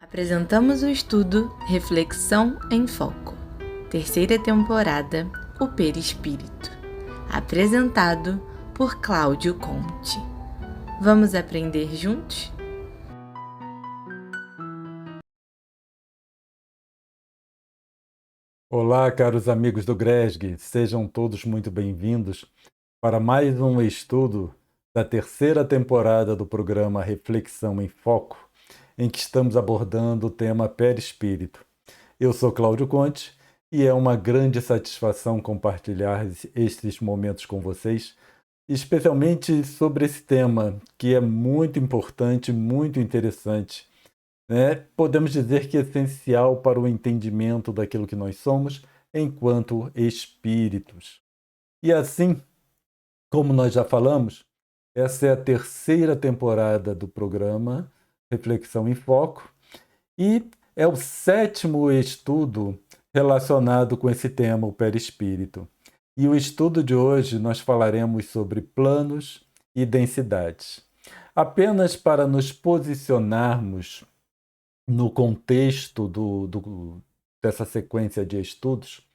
Apresentamos o estudo Reflexão em Foco, terceira temporada, o Perispírito, apresentado por Cláudio Conte. Vamos aprender juntos? Olá, caros amigos do GRESG, sejam todos muito bem-vindos para mais um estudo da terceira temporada do programa Reflexão em Foco, em que estamos abordando o tema perispírito. Eu sou Cláudio Conte e é uma grande satisfação compartilhar estes momentos com vocês, especialmente sobre esse tema que é muito importante, muito interessante, né? Podemos dizer que é essencial para o entendimento daquilo que nós somos enquanto espíritos. E assim, como nós já falamos, essa é a terceira temporada do programa Reflexão em Foco e é o sétimo estudo relacionado com esse tema, o perispírito. E o estudo de hoje nós falaremos sobre planos e densidades. Apenas para nos posicionarmos no contexto dessa sequência de estudos,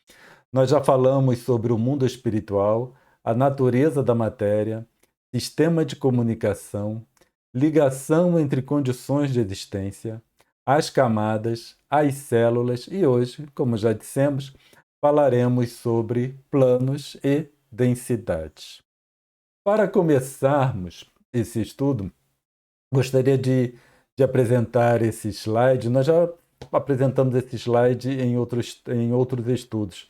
nós já falamos sobre o mundo espiritual, a natureza da matéria, sistema de comunicação, ligação entre condições de existência, as camadas, as células e hoje, como já dissemos, falaremos sobre planos e densidades. Para começarmos esse estudo, gostaria de apresentar esse slide. Nós já apresentamos esse slide em outros estudos,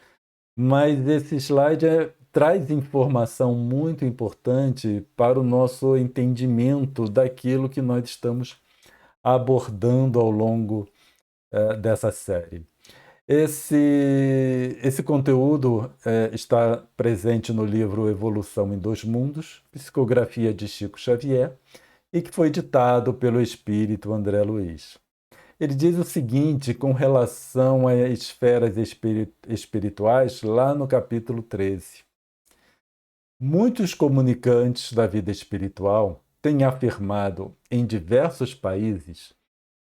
mas esse slide traz informação muito importante para o nosso entendimento daquilo que nós estamos abordando ao longo dessa série. Esse conteúdo está presente no livro Evolução em Dois Mundos, Psicografia de Chico Xavier, e que foi ditado pelo espírito André Luiz. Ele diz o seguinte com relação às esferas espirituais, lá no capítulo 13. Muitos comunicantes da vida espiritual têm afirmado em diversos países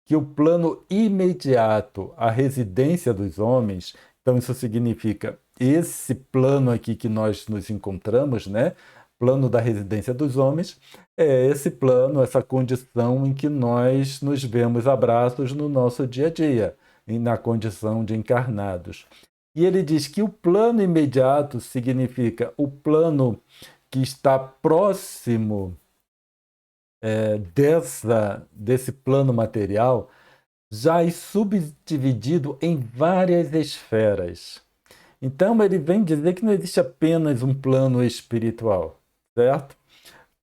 que o plano imediato à residência dos homens, então isso significa esse plano aqui que nós nos encontramos, né? Plano da residência dos homens, é esse plano, essa condição em que nós nos vemos abraços no nosso dia a dia, na condição de encarnados. E ele diz que o plano imediato significa o plano que está próximo desse plano material, já é subdividido em várias esferas. Então, ele vem dizer que não existe apenas um plano espiritual, certo?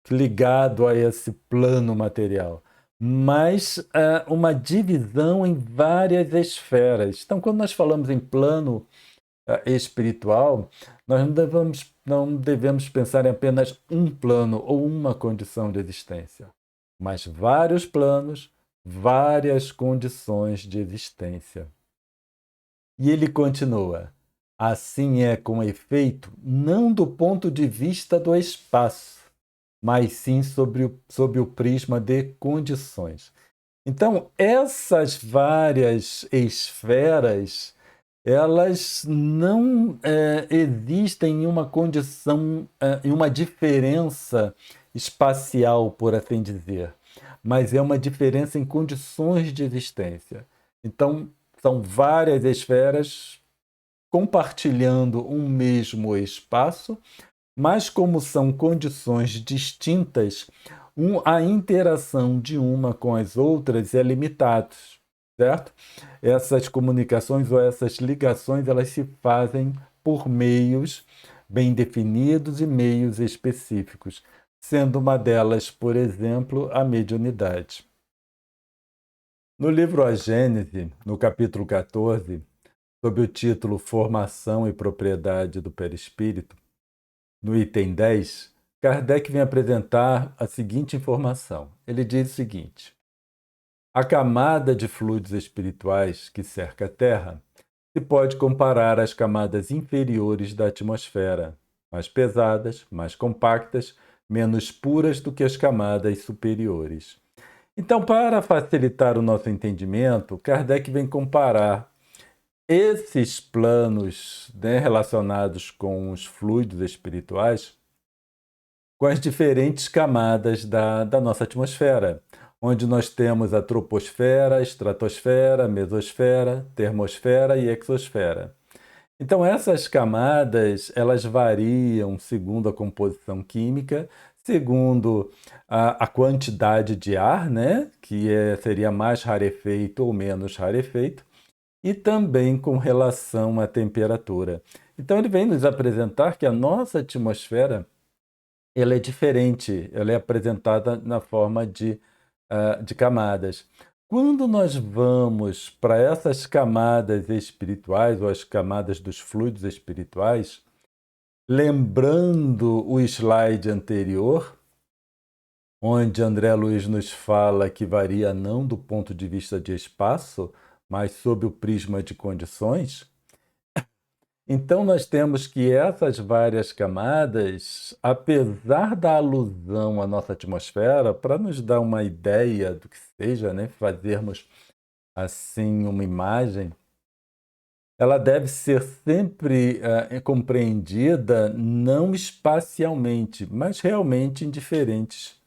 Ligado a esse plano material, mas uma divisão em várias esferas. Então, quando nós falamos em plano espiritual, nós não devemos pensar em apenas um plano ou uma condição de existência, mas vários planos, várias condições de existência. E ele continua: assim é com efeito, não do ponto de vista do espaço, mas sim sob o prisma de condições. Então, essas várias esferas, elas não existem em uma condição, em uma diferença espacial, por assim dizer, mas é uma diferença em condições de existência. Então, são várias esferas compartilhando um mesmo espaço, mas como são condições distintas, a interação de uma com as outras é limitada, certo? Essas comunicações ou essas ligações, elas se fazem por meios bem definidos e meios específicos, sendo uma delas, por exemplo, a mediunidade. No livro A Gênese, no capítulo 14, sob o título Formação e Propriedade do Perispírito, no item 10, Kardec vem apresentar a seguinte informação. Ele diz o seguinte: a camada de fluidos espirituais que cerca a Terra se pode comparar às camadas inferiores da atmosfera, mais pesadas, mais compactas, menos puras do que as camadas superiores. Então, para facilitar o nosso entendimento, Kardec vem comparar esses planos, né, relacionados com os fluidos espirituais com as diferentes camadas da nossa atmosfera, onde nós temos a troposfera, estratosfera, mesosfera, termosfera e exosfera. Então, essas camadas, elas variam segundo a composição química, segundo a quantidade de ar, né? Seria mais rarefeito ou menos rarefeito, e também com relação à temperatura. Então, ele vem nos apresentar que a nossa atmosfera ela é diferente, ela é apresentada na forma de camadas. Quando nós vamos para essas camadas espirituais, ou as camadas dos fluidos espirituais, lembrando o slide anterior, onde André Luiz nos fala que varia não do ponto de vista de espaço, mas sob o prisma de condições, então, nós temos que essas várias camadas, apesar da alusão à nossa atmosfera, para nos dar uma ideia do que seja, né, fazermos assim uma imagem, ela deve ser sempre compreendida não espacialmente, mas realmente em diferentes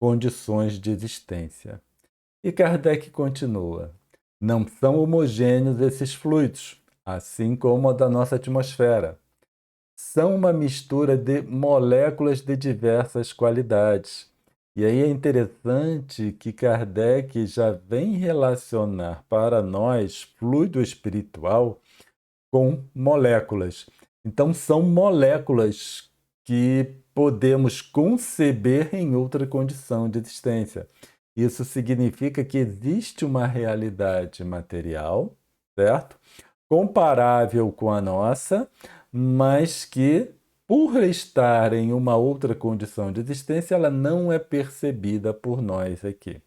condições de existência. E Kardec continua: não são homogêneos esses fluidos, assim como a da nossa atmosfera. São uma mistura de moléculas de diversas qualidades. E aí é interessante que Kardec já vem relacionar para nós fluido espiritual com moléculas. Então, são moléculas que podemos conceber em outra condição de existência. Isso significa que existe uma realidade material, certo? Comparável com a nossa, mas que, por estar em uma outra condição de existência, ela não é percebida por nós aqui.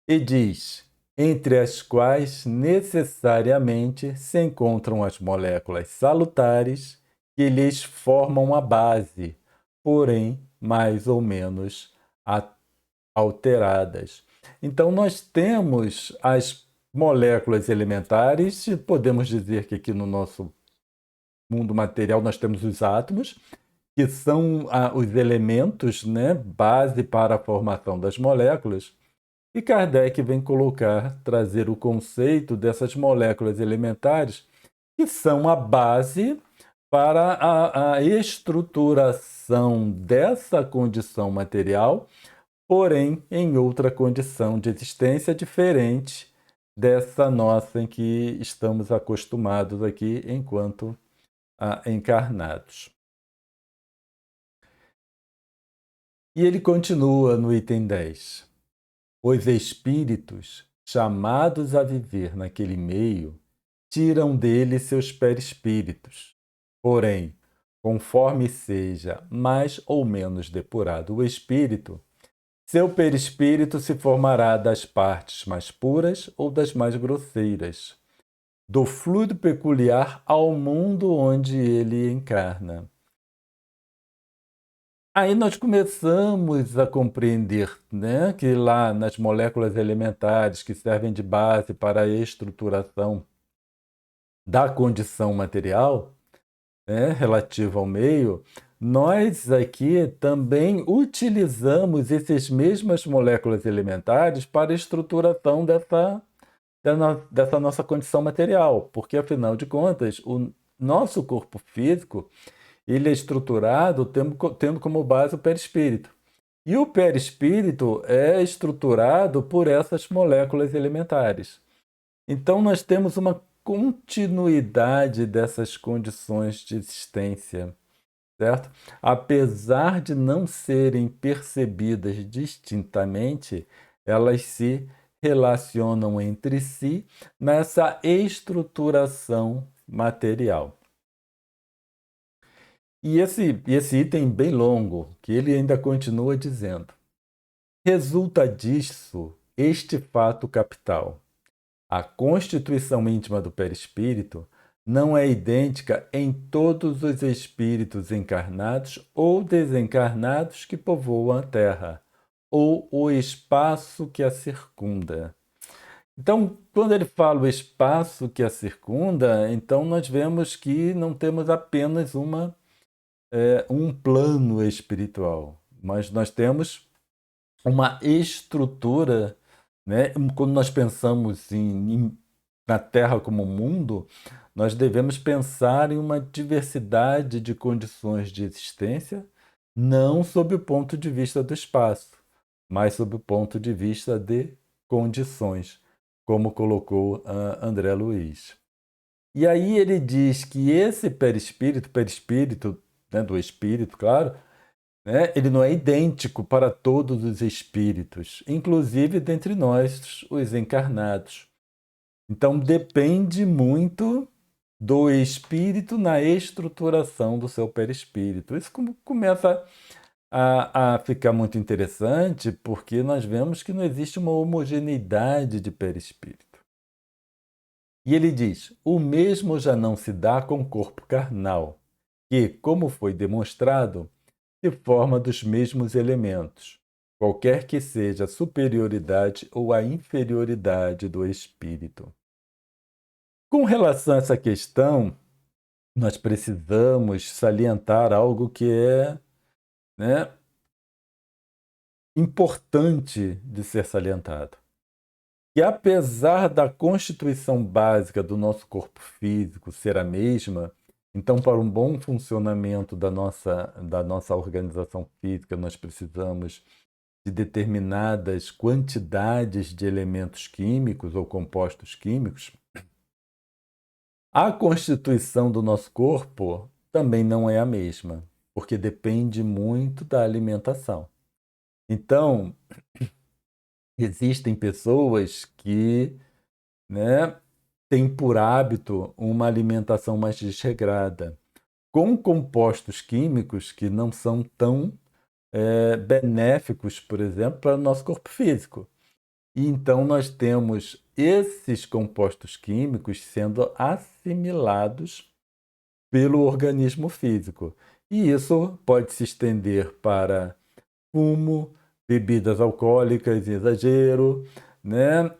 E diz: entre as quais necessariamente se encontram as moléculas salutares que lhes formam a base, porém mais ou menos alteradas. Então, nós temos as moléculas elementares, e podemos dizer que aqui no nosso mundo material nós temos os átomos, que são os elementos, né, base para a formação das moléculas. E Kardec vem trazer o conceito dessas moléculas elementares, que são a base para a estruturação dessa condição material, porém em outra condição de existência diferente dessa nossa em que estamos acostumados aqui enquanto encarnados. E ele continua no item 10. Os espíritos, chamados a viver naquele meio, tiram dele seus perispíritos. Porém, conforme seja mais ou menos depurado o espírito, seu perispírito se formará das partes mais puras ou das mais grosseiras, do fluido peculiar ao mundo onde ele encarna. Aí nós começamos a compreender, né, que lá nas moléculas elementares que servem de base para a estruturação da condição material, né, relativa ao meio, nós aqui também utilizamos essas mesmas moléculas elementares para a estruturação dessa nossa condição material, porque, afinal de contas, o nosso corpo físico ele é estruturado tendo como base o perispírito. E o perispírito é estruturado por essas moléculas elementares. Então, nós temos uma continuidade dessas condições de existência, certo? Apesar de não serem percebidas distintamente, elas se relacionam entre si nessa estruturação material. E esse item bem longo, que ele ainda continua dizendo: resulta disso este fato capital. A constituição íntima do perispírito não é idêntica em todos os espíritos encarnados ou desencarnados que povoam a Terra, ou o espaço que a circunda. Então, quando ele fala o espaço que a circunda, então nós vemos que não temos apenas um plano espiritual, mas nós temos uma estrutura, né? Quando nós pensamos na Terra como mundo, nós devemos pensar em uma diversidade de condições de existência, não sob o ponto de vista do espaço, mas sob o ponto de vista de condições, como colocou André Luiz. E aí ele diz que esse perispírito, né, do espírito, claro, né, ele não é idêntico para todos os espíritos, inclusive dentre nós, os encarnados. Então depende muito do espírito na estruturação do seu perispírito. Isso começa a ficar muito interessante, porque nós vemos que não existe uma homogeneidade de perispírito. E ele diz: o mesmo já não se dá com o corpo carnal, que, como foi demonstrado, se forma dos mesmos elementos, qualquer que seja a superioridade ou a inferioridade do espírito. Com relação a essa questão, nós precisamos salientar algo que é, né, importante de ser salientado. Que apesar da constituição básica do nosso corpo físico ser a mesma, então para um bom funcionamento da nossa organização física, nós precisamos de determinadas quantidades de elementos químicos ou compostos químicos. A constituição do nosso corpo também não é a mesma, porque depende muito da alimentação. Então, existem pessoas que, né, têm por hábito uma alimentação mais desregrada, com compostos químicos que não são tão benéficos, por exemplo, para o nosso corpo físico. E então nós temos esses compostos químicos sendo assimilados pelo organismo físico. E isso pode se estender para fumo, bebidas alcoólicas em exagero, né?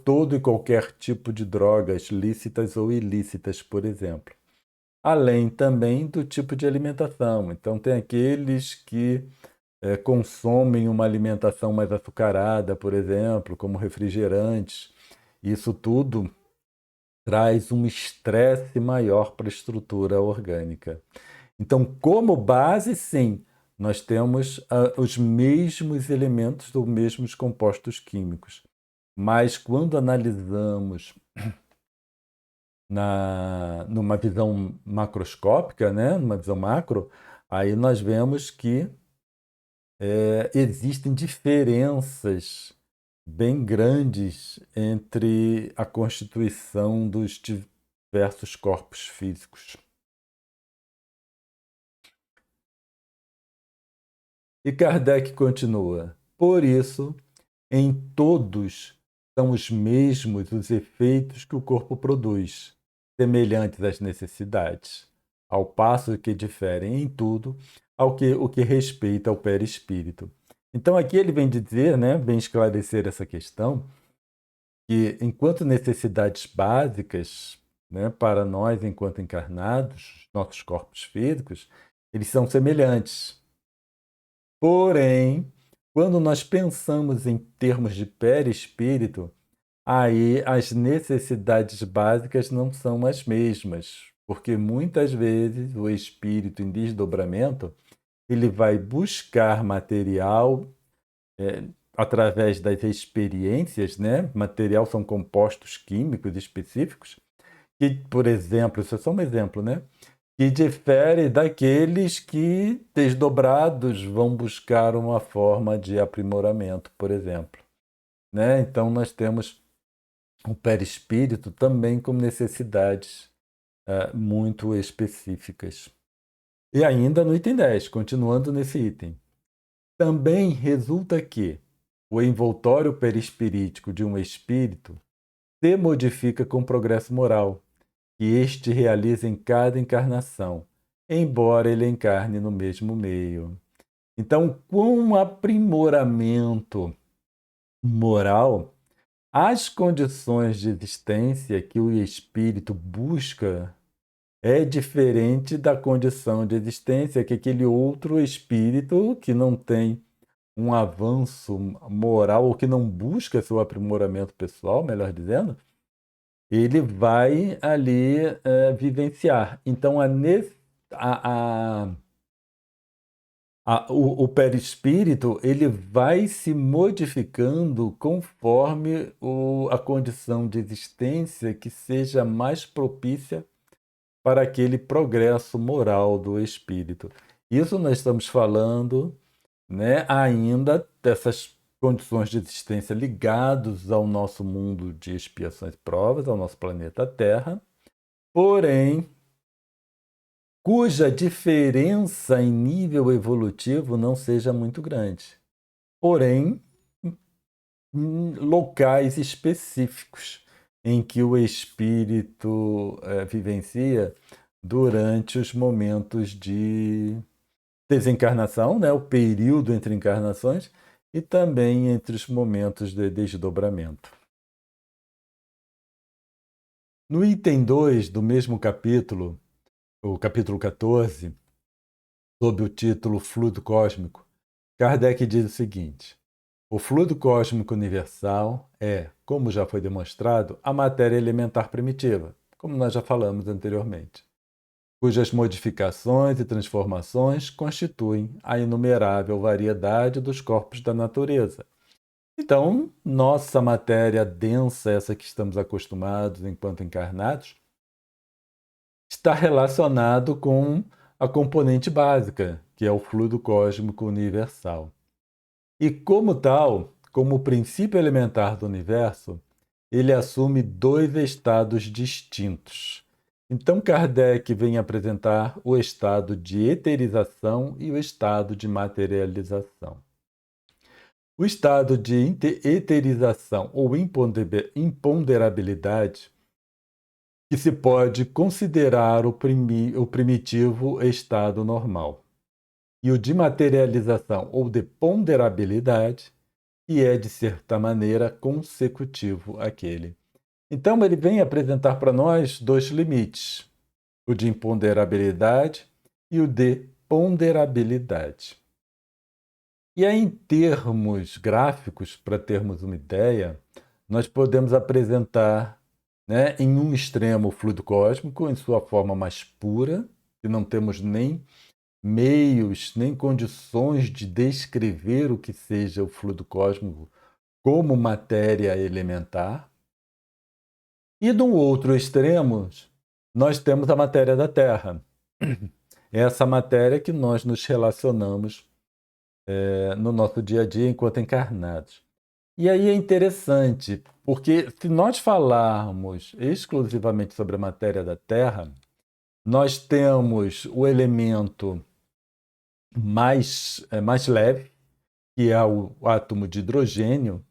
Todo e qualquer tipo de drogas lícitas ou ilícitas, por exemplo. Além também do tipo de alimentação. Então, tem aqueles que consomem uma alimentação mais açucarada, por exemplo, como refrigerantes. Isso tudo traz um estresse maior para a estrutura orgânica. Então, como base, sim, nós temos os mesmos elementos ou mesmos compostos químicos. Mas quando analisamos numa visão macroscópica, né, numa visão macro, aí nós vemos que existem diferenças bem grandes entre a constituição dos diversos corpos físicos. E Kardec continua: por isso, em todos são os mesmos os efeitos que o corpo produz, semelhantes às necessidades, ao passo que diferem em tudo o que respeita ao perispírito. Então aqui ele vem dizer, né, vem esclarecer essa questão, que enquanto necessidades básicas, né, para nós enquanto encarnados, nossos corpos físicos, eles são semelhantes. Porém, quando nós pensamos em termos de perispírito, aí as necessidades básicas não são as mesmas, porque muitas vezes o espírito em desdobramento ele vai buscar material através das experiências, né? Material são compostos químicos específicos, que, por exemplo, isso é só um exemplo, né? Que difere daqueles que, desdobrados, vão buscar uma forma de aprimoramento, por exemplo. Né? Então, nós temos o perispírito também com necessidades muito específicas. E ainda no item 10, continuando nesse item. Também resulta que o envoltório perispirítico de um espírito se modifica com o progresso moral, que este realiza em cada encarnação, embora ele encarne no mesmo meio. Então, com o aprimoramento moral, as condições de existência que o espírito busca é diferente da condição de existência que aquele outro espírito que não tem um avanço moral ou que não busca seu aprimoramento pessoal, melhor dizendo, ele vai ali vivenciar. Então, o perispírito ele vai se modificando conforme a condição de existência que seja mais propícia para aquele progresso moral do espírito. Isso nós estamos falando, né, ainda dessas condições de existência ligados ao nosso mundo de expiações e provas, ao nosso planeta Terra, porém, cuja diferença em nível evolutivo não seja muito grande. Porém, em locais específicos em que o espírito vivencia durante os momentos de desencarnação, né, o período entre encarnações, e também entre os momentos de desdobramento. No item 2 do mesmo capítulo, o capítulo 14, sob o título Fluido Cósmico, Kardec diz o seguinte: o fluido cósmico universal é, como já foi demonstrado, a matéria elementar primitiva, como nós já falamos anteriormente, cujas modificações e transformações constituem a inumerável variedade dos corpos da natureza. Então, nossa matéria densa, essa que estamos acostumados enquanto encarnados, está relacionado com a componente básica, que é o fluido cósmico universal. E como tal, como princípio elementar do universo, ele assume dois estados distintos. Então, Kardec vem apresentar o estado de eterização e o estado de materialização. O estado de eterização ou imponderabilidade, que se pode considerar o primitivo estado normal. E o de materialização ou de ponderabilidade, que é, de certa maneira, consecutivo àquele. Então, ele vem apresentar para nós dois limites, o de imponderabilidade e o de ponderabilidade. E aí, em termos gráficos, para termos uma ideia, nós podemos apresentar, né, em um extremo o fluido cósmico, em sua forma mais pura, que não temos nem meios, nem condições de descrever o que seja o fluido cósmico como matéria elementar. E no outro extremo, nós temos a matéria da Terra. Essa matéria que nós nos relacionamos no nosso dia a dia enquanto encarnados. E aí é interessante, porque se nós falarmos exclusivamente sobre a matéria da Terra, nós temos o elemento mais leve, que é o átomo de hidrogênio,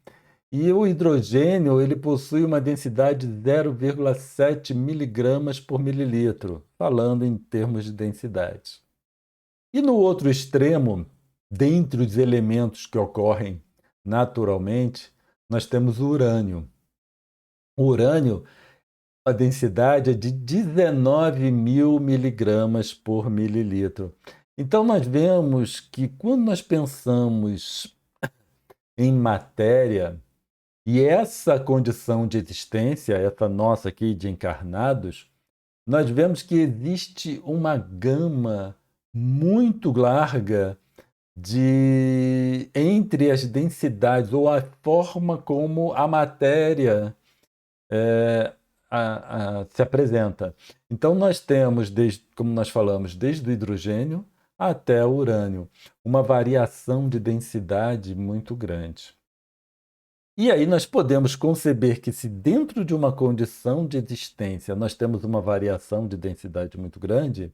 e o hidrogênio ele possui uma densidade de 0,7 miligramas por mililitro, falando em termos de densidade. E no outro extremo, dentre os elementos que ocorrem naturalmente, nós temos o urânio. O urânio, a densidade é de 19 mil miligramas por mililitro. Então, nós vemos que quando nós pensamos em matéria, e essa condição de existência, essa nossa aqui de encarnados, nós vemos que existe uma gama muito larga entre as densidades ou a forma como a matéria se apresenta. Então nós temos, como nós falamos, desde o hidrogênio até o urânio, uma variação de densidade muito grande. E aí nós podemos conceber que se dentro de uma condição de existência nós temos uma variação de densidade muito grande,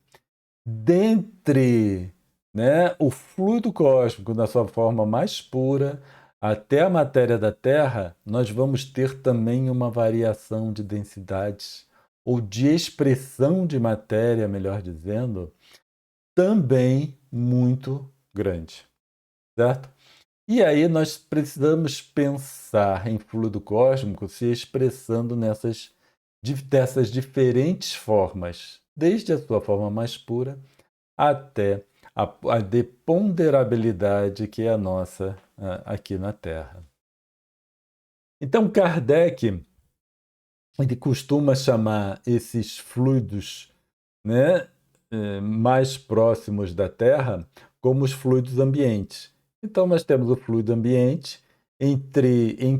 dentre, né, o fluido cósmico na sua forma mais pura até a matéria da Terra, nós vamos ter também uma variação de densidades ou de expressão de matéria, melhor dizendo, também muito grande. certo? E aí nós precisamos pensar em fluido cósmico se expressando dessas diferentes formas, desde a sua forma mais pura até a deponderabilidade que é a nossa aqui na Terra. Então, Kardec ele costuma chamar esses fluidos, né, mais próximos da Terra como os fluidos ambientes. Então, nós temos o fluido ambiente, em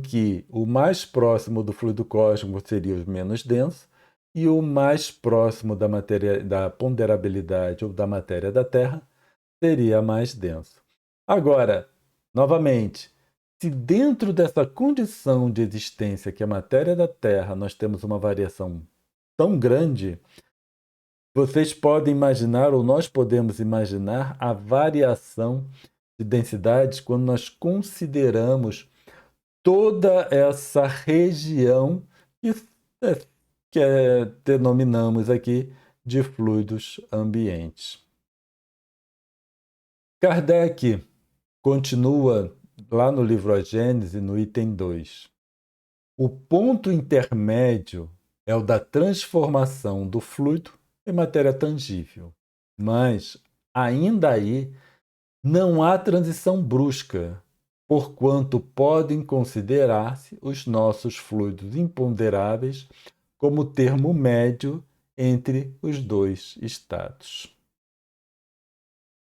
que o mais próximo do fluido cósmico seria o menos denso, e o mais próximo da matéria, da ponderabilidade ou da matéria da Terra seria mais denso. Agora, novamente, se dentro dessa condição de existência que é a matéria da Terra nós temos uma variação tão grande, vocês podem imaginar, ou nós podemos imaginar, a variação de densidades quando nós consideramos toda essa região que, denominamos aqui de fluidos ambientes. Kardec continua lá no livro A Gênese, no item 2. O ponto intermédio é o da transformação do fluido em matéria tangível. Mas, ainda aí, não há transição brusca, porquanto podem considerar-se os nossos fluidos imponderáveis como termo médio entre os dois estados.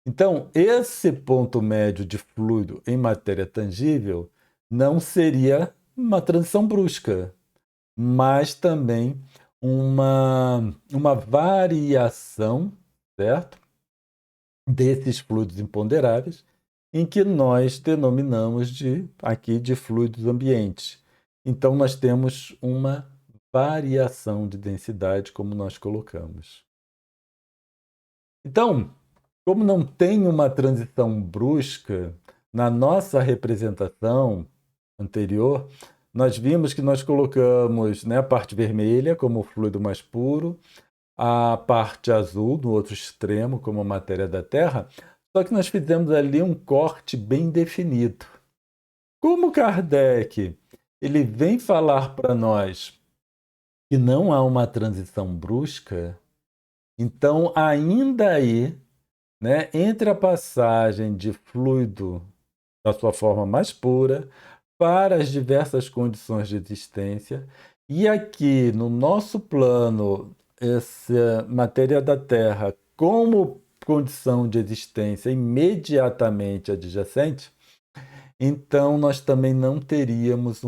Então, esse ponto médio de fluido em matéria tangível não seria uma transição brusca, mas também uma variação, certo? Desses fluidos imponderáveis, em que nós denominamos aqui de fluidos ambientes. Então, nós temos uma variação de densidade, como nós colocamos. Então, como não tem uma transição brusca, na nossa representação anterior, nós vimos que nós colocamos, né, a parte vermelha como o fluido mais puro, a parte azul no outro extremo como a matéria da Terra, só que nós fizemos ali um corte bem definido. Como Kardec ele vem falar para nós que não há uma transição brusca, então ainda aí, né, entre a passagem de fluido da sua forma mais pura para as diversas condições de existência, e aqui no nosso plano, essa matéria da Terra como condição de existência imediatamente adjacente, então nós também não teríamos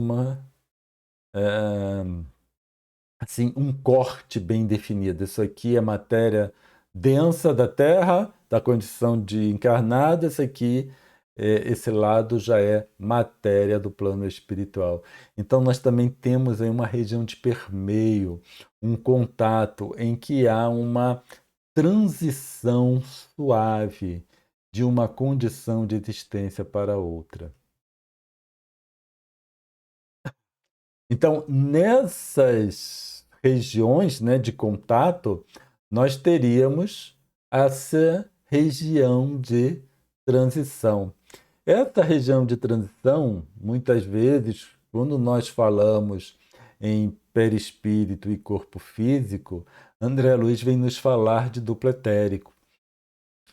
um corte bem definido. Isso aqui é matéria densa da Terra, da condição de encarnado, esse lado já é matéria do plano espiritual. Então nós também temos aí uma região de permeio, um contato em que há uma transição suave de uma condição de existência para outra. Então, nessas regiões, né, de contato, nós teríamos essa região de transição. Essa região de transição, muitas vezes, quando nós falamos em perispírito e corpo físico, André Luiz vem nos falar de duplo etérico.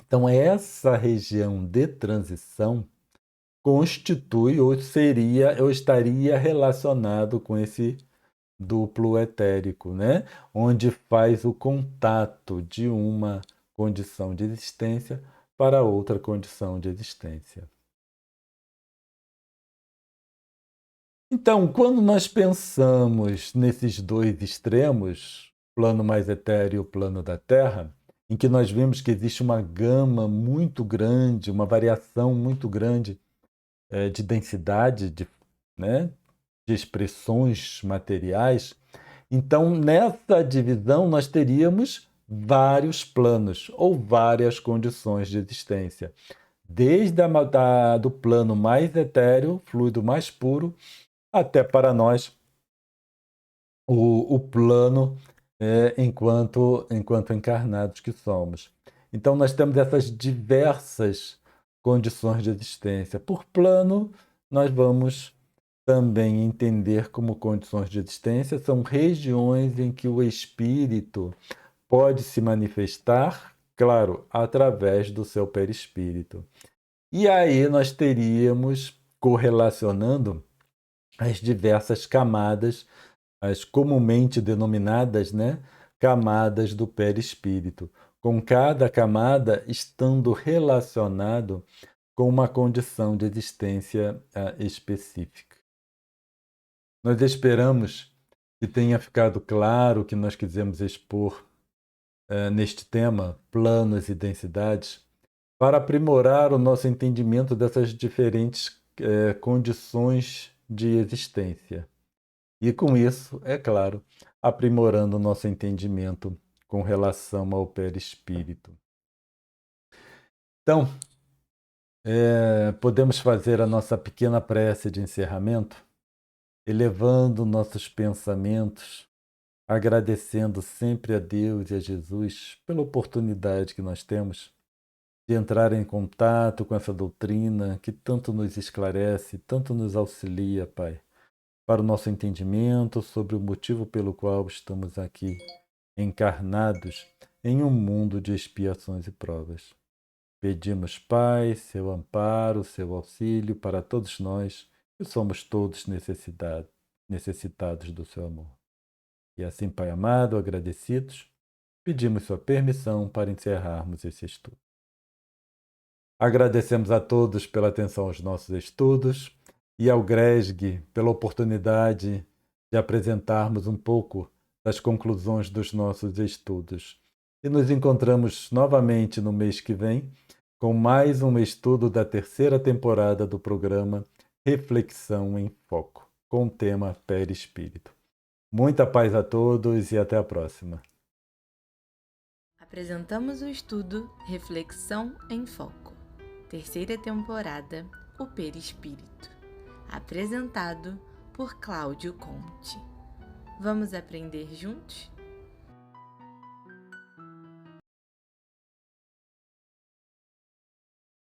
Então, essa região de transição constitui ou estaria relacionado com esse duplo etérico, né? Onde faz o contato de uma condição de existência para outra condição de existência. Então, quando nós pensamos nesses dois extremos, plano mais etéreo e o plano da Terra, em que nós vemos que existe uma gama muito grande, uma variação muito grande de densidade, né, de expressões materiais, então nessa divisão nós teríamos vários planos ou várias condições de existência. Desde do plano mais etéreo, fluido mais puro, até para nós o plano enquanto encarnados que somos. Então nós temos essas diversas condições de existência. Por plano, nós vamos também entender como condições de existência são regiões em que o espírito pode se manifestar, claro, através do seu perispírito. E aí nós teríamos, correlacionando as diversas camadas, as comumente denominadas, né, camadas do perispírito, com cada camada estando relacionado com uma condição de existência específica. Nós esperamos que tenha ficado claro o que nós quisemos expor neste tema, planos e densidades, para aprimorar o nosso entendimento dessas diferentes condições de existência. E com isso, é claro, aprimorando o nosso entendimento com relação ao perispírito. Então, podemos fazer a nossa pequena prece de encerramento, elevando nossos pensamentos, agradecendo sempre a Deus e a Jesus pela oportunidade que nós temos de entrar em contato com essa doutrina que tanto nos esclarece, tanto nos auxilia, Pai, para o nosso entendimento sobre o motivo pelo qual estamos aqui, encarnados em um mundo de expiações e provas. Pedimos, Pai, seu amparo, seu auxílio para todos nós, que somos todos necessitados do seu amor. E assim, Pai amado, agradecidos, pedimos sua permissão para encerrarmos esse estudo. Agradecemos a todos pela atenção aos nossos estudos e ao GRESG pela oportunidade de apresentarmos um pouco das conclusões dos nossos estudos. E nos encontramos novamente no mês que vem com mais um estudo da terceira temporada do programa Reflexão em Foco, com o tema Perispírito. Muita paz a todos e até a próxima. Apresentamos o estudo Reflexão em Foco, terceira temporada, o Perispírito, apresentado por Cláudio Conte. Vamos aprender juntos?